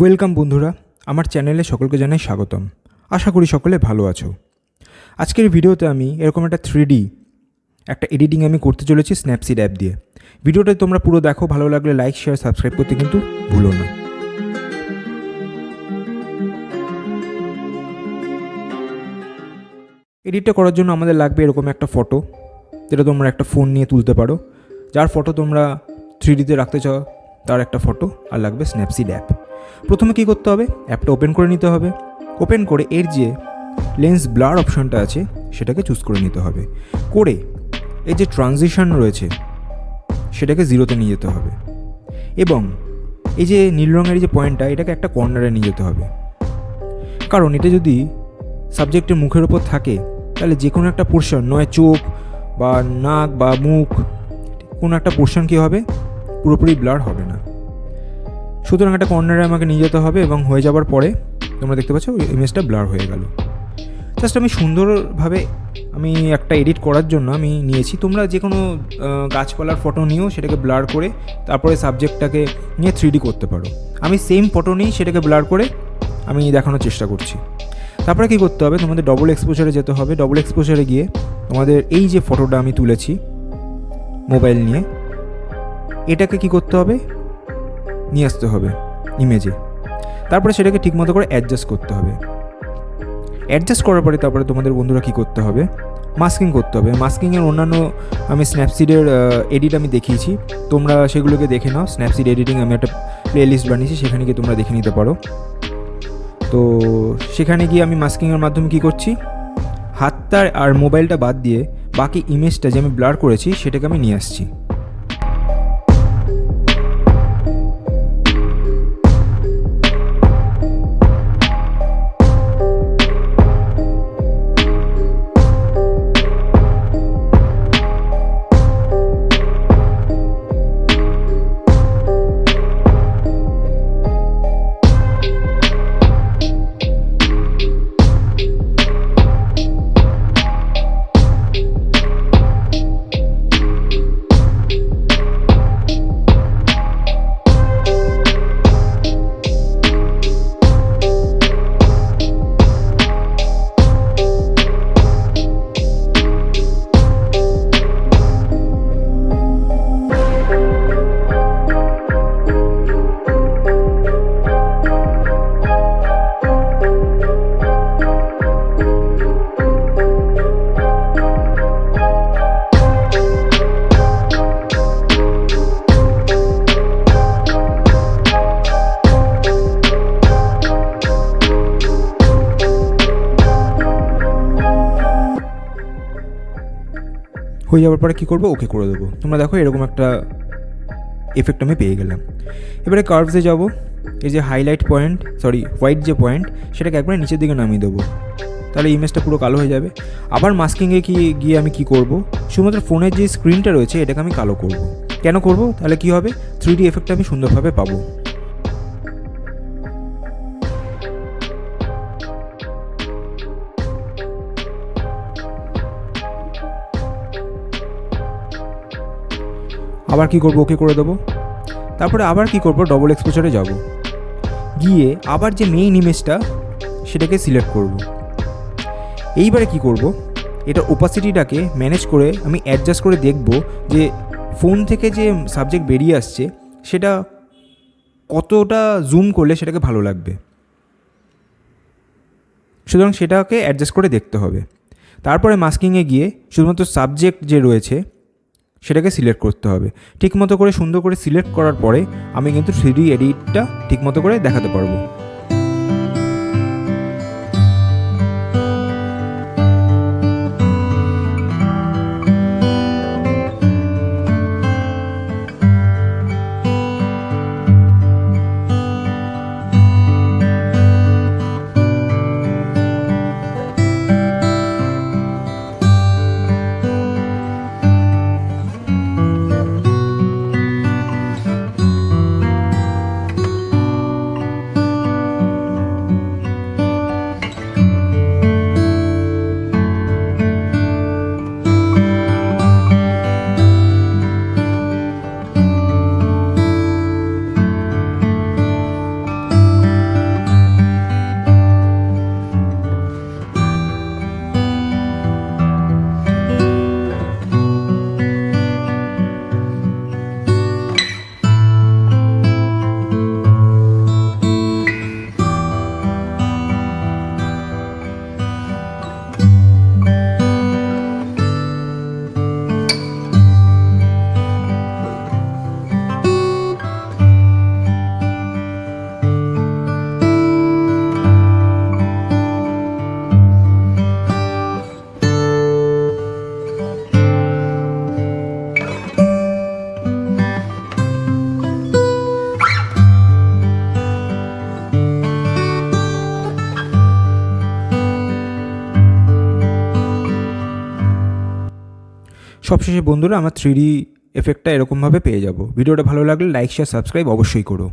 Welcome বন্ধুরা, আমার চ্যানেলে সকলকে জানাই স্বাগতম। আশা করি সকলে ভালো আছো। আজকের ভিডিওতে আমি এরকম একটা 3D একটা এডিটিং আমি করতে চলেছি স্ন্যাপসিড অ্যাপ দিয়ে। ভিডিওটা তোমরা পুরো দেখো, ভালো লাগলে লাইক শেয়ার সাবস্ক্রাইব করতে কিন্তু ভুলো না। এডিটটা করার জন্য আমাদের লাগবে এরকম একটা ফটো, যেটা তোমরা একটা ফোন নিয়ে তুলতে পারো। যার ফটো তোমরা 3Dতে রাখতে চাও তার একটা ফটো, আর লাগবে স্ন্যাপসিড অ্যাপ। প্রথমে কী করতে হবে, অ্যাপটা ওপেন করে নিতে হবে। ওপেন করে এর যে লেন্স ব্লার অপশানটা আছে সেটাকে চুজ করে নিতে হবে। করে এই যে ট্রানজিশন রয়েছে সেটাকে 0তে নিয়ে যেতে হবে, এবং এই যে নীল রঙের যে পয়েন্টটা এটাকে একটা কর্নারে নিয়ে যেতে হবে। কারণ এটা যদি সাবজেক্টের মুখের ওপর থাকে তাহলে যে কোনো একটা পোর্শন, নয় চোখ বা নাক বা মুখ, কোনো একটা পোর্শন কী হবে, পুরোপুরি ব্লার হবে না। সুতরাং একটা কর্নারে আমাকে নিয়ে যেতে হবে, এবং হয়ে যাওয়ার পরে তোমরা দেখতে পাচ্ছ ইমেজটা ব্লার হয়ে গেল। জাস্ট আমি সুন্দরভাবে একটা এডিট করার জন্য আমি নিয়েছি। তোমরা যে কোনো গাছপালার ফটো নিয়েও সেটাকে ব্লার করে তারপরে সাবজেক্টটাকে নিয়ে 3D করতে পারো। আমি সেম ফটো নিয়েই সেটাকে ব্লার করে আমি দেখানোর চেষ্টা করছি। তারপরে কী করতে হবে, তোমাদের ডবল এক্সপোজারে যেতে হবে। ডবল এক্সপোজারে গিয়ে তোমাদের এই যে ফটোটা আমি তুলেছি মোবাইল নিয়ে, এটাকে কী করতে হবে, নিয়ে আসতে হবে ইমেজে। তারপরে সেটাকে ঠিকমতো করে অ্যাডজাস্ট করতে হবে। অ্যাডজাস্ট করার পরে তারপরে তোমাদের বন্ধুরা কী করতে হবে, মাস্কিং করতে হবে। মাস্কিংয়ের অন্যান্য আমি স্ন্যাপসিডের এডিট আমি দেখিয়েছি, তোমরা সেগুলোকে দেখে নাও। স্ন্যাপসিড এডিটিং আমি একটা প্লেলিস্ট বানিয়েছি, সেখানে গিয়ে তোমরা দেখে নিতে পারো। তো সেখানে গিয়ে আমি মাস্কিংয়ের মাধ্যমে কী করছি, হাতটা আর মোবাইলটা বাদ দিয়ে বাকি ইমেজটা যে আমি ব্লার করেছি সেটাকে আমি নিয়ে আসছি। হয়ে যাওয়ার পরে কী করবো, ওকে করে দেবো। তোমরা দেখো এরকম একটা এফেক্ট আমি পেয়ে গেলাম। এবারে কার্ভসে যাব, এই যে হাইলাইট পয়েন্ট, হোয়াইট যে পয়েন্ট, সেটাকে একবারে নিচের দিকে নামিয়ে দেবো, তাহলে ইমেজটা পুরো কালো হয়ে যাবে। আবার মাস্কিংয়ে গিয়ে আমি কী করব, শুধুমাত্র ফোনের যে স্ক্রিনটা রয়েছে এটাকে আমি কালো করব। কেন করব, তাহলে কী হবে, 3D এফেক্টটা আমি সুন্দরভাবে পাবো। আবার কী করবো, ওকে করে দেবো। তারপরে আবার কী করবো, ডবল এক্সপোজারে যাব, গিয়ে আবার যে মেইন ইমেজটা সেটাকে সিলেক্ট করব। এইবারে কি করব, এটা ওপাসিটিটাকে ম্যানেজ করে আমি অ্যাডজাস্ট করে দেখব যে ফোন থেকে যে সাবজেক্ট বেরিয়ে আসছে সেটা কতটা জুম করলে সেটাকে ভালো লাগবে। সুতরাং সেটাকে অ্যাডজাস্ট করে দেখতে হবে। তারপরে মাস্কিংয়ে গিয়ে শুধুমাত্র সাবজেক্ট যে রয়েছে সেটাকে সিলেক্ট করতে হবে। ঠিকমতো করে সুন্দর করে সিলেক্ট করার পরে আমি কিন্তু 3D এডিটটা ঠিকমতো করে দেখাতে পারবো। সবশেষে বন্ধুরা, আমার 3D এফেক্টটা এরকমভাবে পেয়ে যাব। ভিডিওটা ভালো লাগলে লাইক শেয়ার সাবস্ক্রাইব অবশ্যই করো।